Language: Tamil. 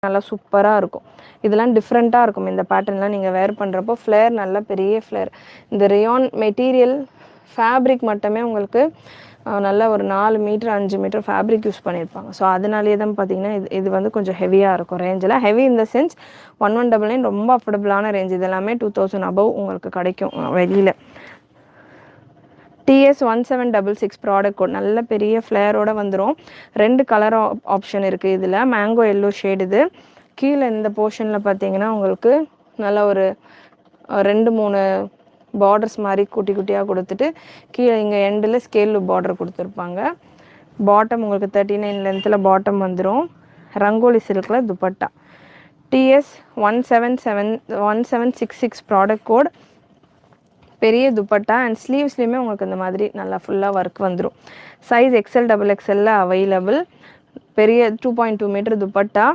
நல்லா சூப்பராக இருக்கும். இதெல்லாம் டிஃப்ரெண்ட்டாக இருக்கும். இந்த பேட்டர்ன்லாம் நீங்கள் வேர் பண்ணுறப்போ ஃப்ளேர் நல்லா பெரிய ஃப்ளேர். இந்த ரேயான் மெட்டீரியல் ஃபேப்ரிக் மட்டுமே உங்களுக்கு நல்லா ஒரு 4 மீட்டர் 5 மீட்டர் ஃபேப்ரிக் யூஸ் பண்ணியிருப்பாங்க. ஸோ அதனாலேயே தான் பார்த்தீங்கன்னா இது வந்து கொஞ்சம் ஹெவியாக இருக்கும் ரேஞ்சில். ஹெவி இந்த சென்ஸ் 1199 ரொம்ப அஃபோர்டபுளான ரேஞ்ச். இது எல்லாமே 2000 அபவ் உங்களுக்கு கிடைக்கும் வெளியில். TS 1766 ப்ராடக்ட் கோட் நல்ல பெரிய ஃப்ளேரோடு வந்துடும். 2 கலர் ஆப்ஷன் இருக்குது இதில். Mango yellow shade. இது கீழே இந்த போர்ஷனில் பார்த்தீங்கன்னா உங்களுக்கு நல்ல ஒரு 2-3 பார்டர்ஸ் மாதிரி குட்டி குட்டியாக கொடுத்துட்டு கீழே இங்கே எண்டில் ஸ்கேல் பார்டர் கொடுத்துருப்பாங்க. பாட்டம் உங்களுக்கு 39 லென்த்தில் பாட்டம் வந்துடும். ரங்கோலி சில்கில் துப்பட்டா. TS 1766 product code. பெரிய துப்பட்டா அண்ட் ஸ்லீவ்ஸ்லேயுமே உங்களுக்கு இந்த மாதிரி நல்லா ஃபுல்லாக ஒர்க் வந்துடும். Size XL XXL available. பெரிய 2.2 மீட்டர் துப்பட்டா.